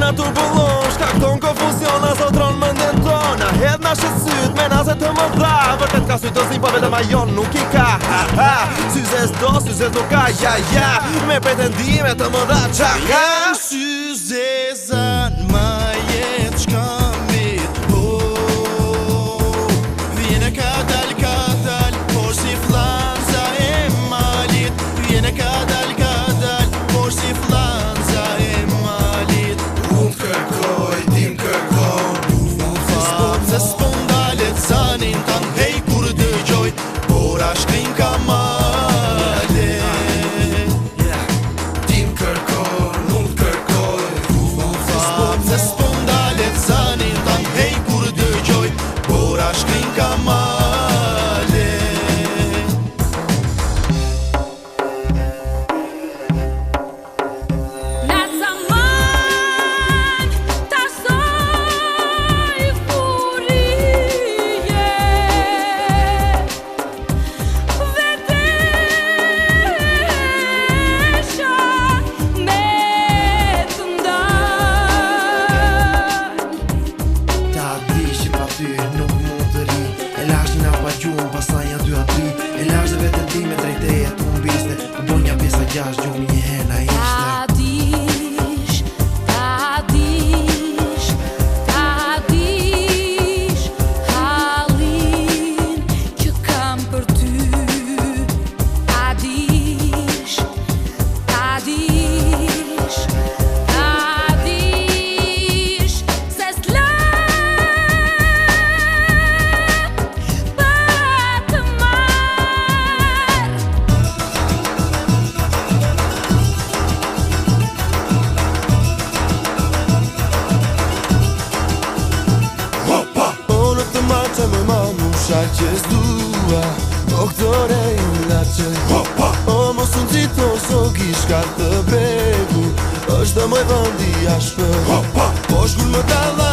në turbullon, shkakton konfuzion, azotron mëndjen tona. Hedh na shësyt me naze të më dha, vërtet ka sy të zi, po vetëm ajon nuk i ka. Syzes do, syzes nuk ka, ja, me pretendime të më dha, qaka. Syzezan ma jet shkamit, vjene ka dal, por si flanza e malit. Vjene ka dal, por si flanza e malit. Unë kërkoj, tim kërkon, se s'pondalet zanin tan, hej kur dëgjoj, por a shkrin ka male. Tim kërkon, unë kërkoj, se s'pondalet zanin tan, hej kur dëgjoj, por a shkrin ka male. Nuk mund të ri, e lash një napa gjumë, pasaj janë 2 a 3. E lash dhe vetën ti me drejteje të më biste, më do një 5 a 6 gjumë një hena ishte. Ta dish, halin që kam për ty. Ta dish, se s'la që s'dua, doktore ilaçe. O mos unë cito so kishka të begu, është dhe moj vëndi ashpër. Po shkull më dalla